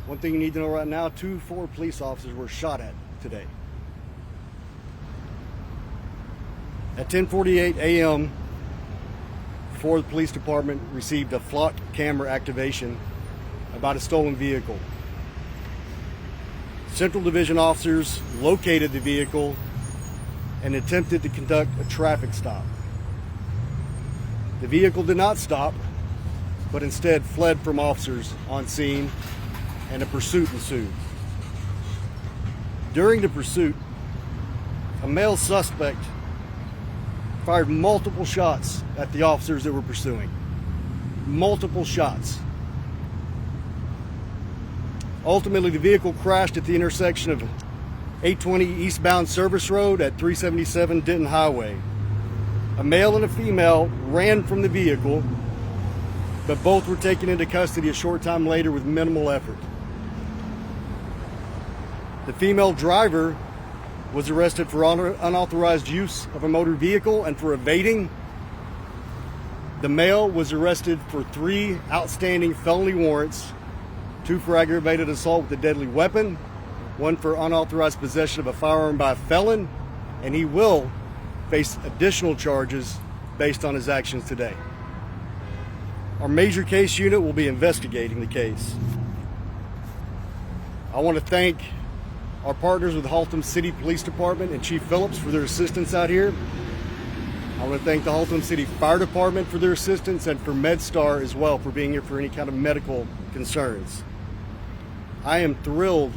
One thing you need to know right now, 2 former police officers were shot at today. At 10:48 a.m., before the police department received a flock camera activation about a stolen vehicle. Central Division officers located the vehicle and attempted to conduct a traffic stop. The vehicle did not stop, but instead fled from officers on scene, and a pursuit ensued. During the pursuit, a male suspect fired multiple shots at the officers that were pursuing. Multiple shots. Ultimately, the vehicle crashed at the intersection of 820 eastbound Service Road at 377 Denton Highway. A male and a female ran from the vehicle, but both were taken into custody a short time later with minimal effort. The female driver was arrested for unauthorized use of a motor vehicle and for evading. The male was arrested for 3 outstanding felony warrants, 2 for aggravated assault with a deadly weapon, 1 for unauthorized possession of a firearm by a felon, and he will face additional charges based on his actions today. Our major case unit will be investigating the case. I want to thank our partners with Haltom City Police Department and Chief Phillips for their assistance out here. I want to thank the Haltom City Fire Department for their assistance, and for MedStar as well for being here for any kind of medical concerns. I am thrilled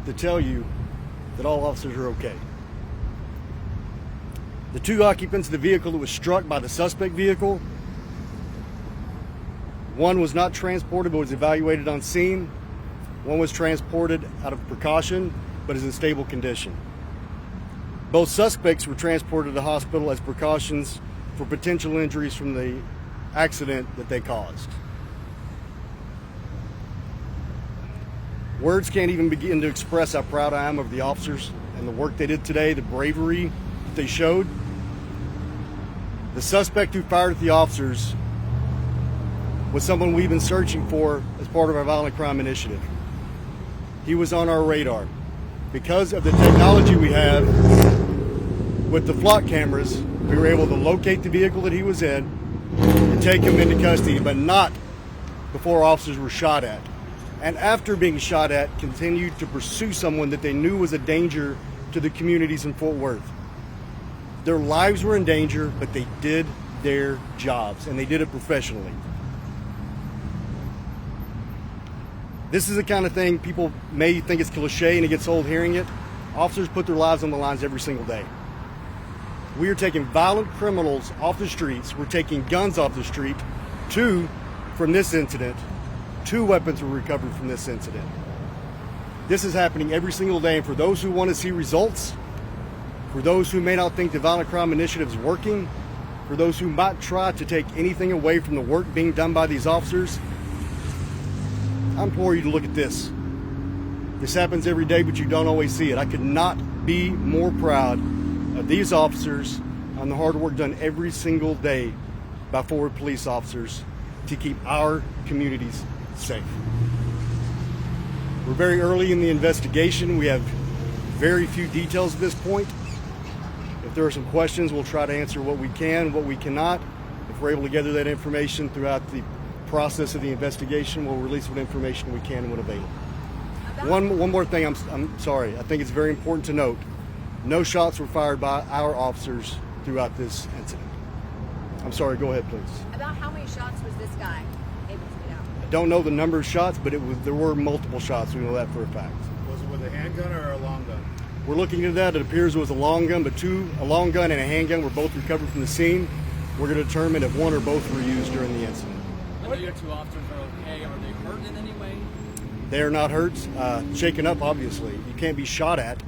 to tell you that all officers are okay. The 2 occupants of the vehicle that was struck by the suspect vehicle, one was not transported but was evaluated on scene. One was transported out of precaution but is in stable condition. Both suspects were transported to the hospital as precautions for potential injuries from the accident that they caused. Words can't even begin to express how proud I am of the officers and the work they did today, the bravery that they showed. The suspect who fired at the officers was someone we've been searching for as part of our violent crime initiative. He was on our radar. Because of the technology we have with the flock cameras, we were able to locate the vehicle that he was in and take him into custody, but not before officers were shot at. And after being shot at, continued to pursue someone that they knew was a danger to the communities in Fort Worth. Their lives were in danger, but they did their jobs, and they did it professionally. This is the kind of thing people may think it's cliche and it gets old hearing it. Officers put their lives on the lines every single day. We are taking violent criminals off the streets. We're taking guns off the street. 2 from this incident. 2 weapons were recovered from this incident. This is happening every single day. And for those who want to see results, for those who may not think the violent crime initiative is working, for those who might try to take anything away from the work being done by these officers, I implore you to look at this. This happens every day, but you don't always see it. I could not be more proud of these officers and the hard work done every single day by forward police officers to keep our communities safe. We're very early in the investigation. We have very few details at this point. If there are some questions, we'll try to answer what we can, what we cannot. If we're able to gather that information throughout the process of the investigation, we'll release what information we can when available. One more thing, I'm sorry. I think it's very important to note, no shots were fired by our officers throughout this incident. I'm sorry, go ahead, please. About how many shots was this guy able to get out? I don't know the number of shots, but there were multiple shots. We know that for a fact. Was it with a handgun or a long gun? We're looking into that. It appears it was a long gun, but a long gun and a handgun were both recovered from the scene. We're going to determine if one or both were used during the incident. I know your 2 officers are okay. Are they hurt in any way? They are not hurt. Shaken up, obviously. You can't be shot at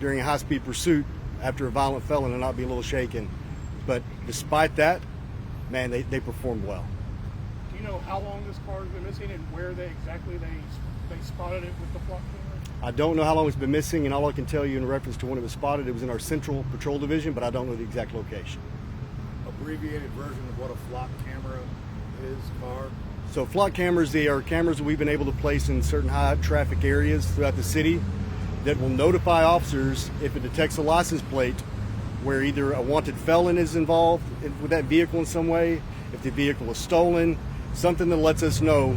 during a high-speed pursuit after a violent felon and not be a little shaken. But despite that, man, they performed well. Do you know how long this car has been missing and where they spotted it with the flock camera? I don't know how long it's been missing, and all I can tell you in reference to when it was spotted, it was in our Central Patrol Division, but I don't know the exact location. Abbreviated version of what a flock camera is, car? So flock cameras, they are cameras that we've been able to place in certain high traffic areas throughout the city that will notify officers if it detects a license plate where either a wanted felon is involved with that vehicle in some way, if the vehicle is stolen, something that lets us know,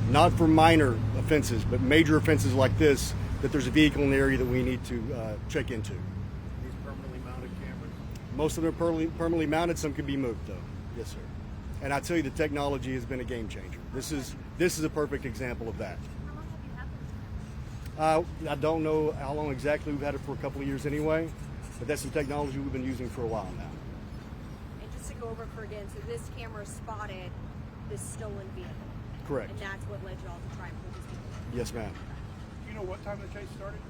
not for minor offenses, but major offenses like this, that there's a vehicle in the area that we need to check into. These permanently mounted cameras? Most of them are permanently mounted, some can be moved though. Yes, sir. And I tell you, the technology has been a game changer. This is a perfect example of that. How long have you had this? I don't know how long exactly. We've had it for a couple of years anyway, but that's some technology we've been using for a while now. And just to go over it again, so this camera spotted this stolen vehicle. Correct. And that's what led you all to try and pull this vehicle. Yes, ma'am. Do you know what time the chase started?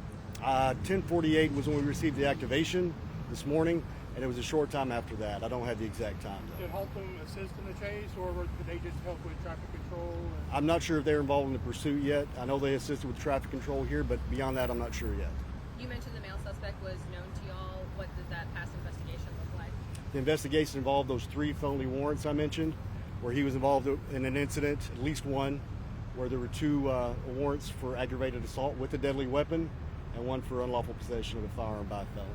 10:48 was when we received the activation this morning, and it was a short time after that. I don't have the exact time though. Did Haltom assist in the chase, or did they just help with traffic control? I'm not sure if they're involved in the pursuit yet. I know they assisted with traffic control here, but beyond that, I'm not sure yet. You mentioned the male suspect was known to y'all. What did that past investigation look like? The investigation involved those 3 felony warrants I mentioned, where he was involved in an incident, at least one, where there were 2 warrants for aggravated assault with a deadly weapon and 1 for unlawful possession of a firearm by a felon.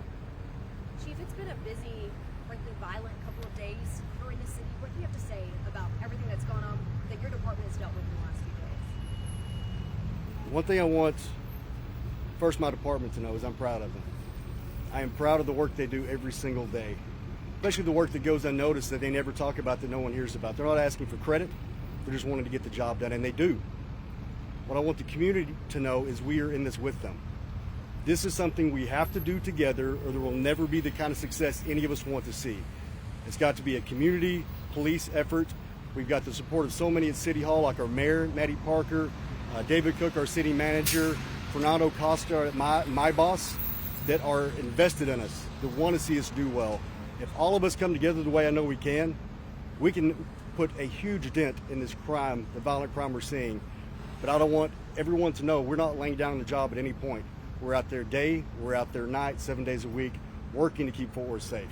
Chief, it's been a busy, frankly violent couple of days here in the city. What do you have to say about everything that's gone on that your department has dealt with in the last few days? One thing I want first my department to know is I'm proud of them. I am proud of the work they do every single day, especially the work that goes unnoticed that they never talk about, that no one hears about. They're not asking for credit, they're just wanting to get the job done, and they do. What I want the community to know is we are in this with them. This is something we have to do together, or there will never be the kind of success any of us want to see. It's got to be a community police effort. We've got the support of so many at City Hall, like our mayor, Maddie Parker, David Cook, our city manager, Fernando Costa, my boss, that are invested in us, that want to see us do well. If all of us come together the way I know we can put a huge dent in this crime, the violent crime we're seeing. But I don't want everyone to know we're not laying down on the job at any point. We're out there day, we're out there night, 7 days a week, working to keep Fort Worth safe.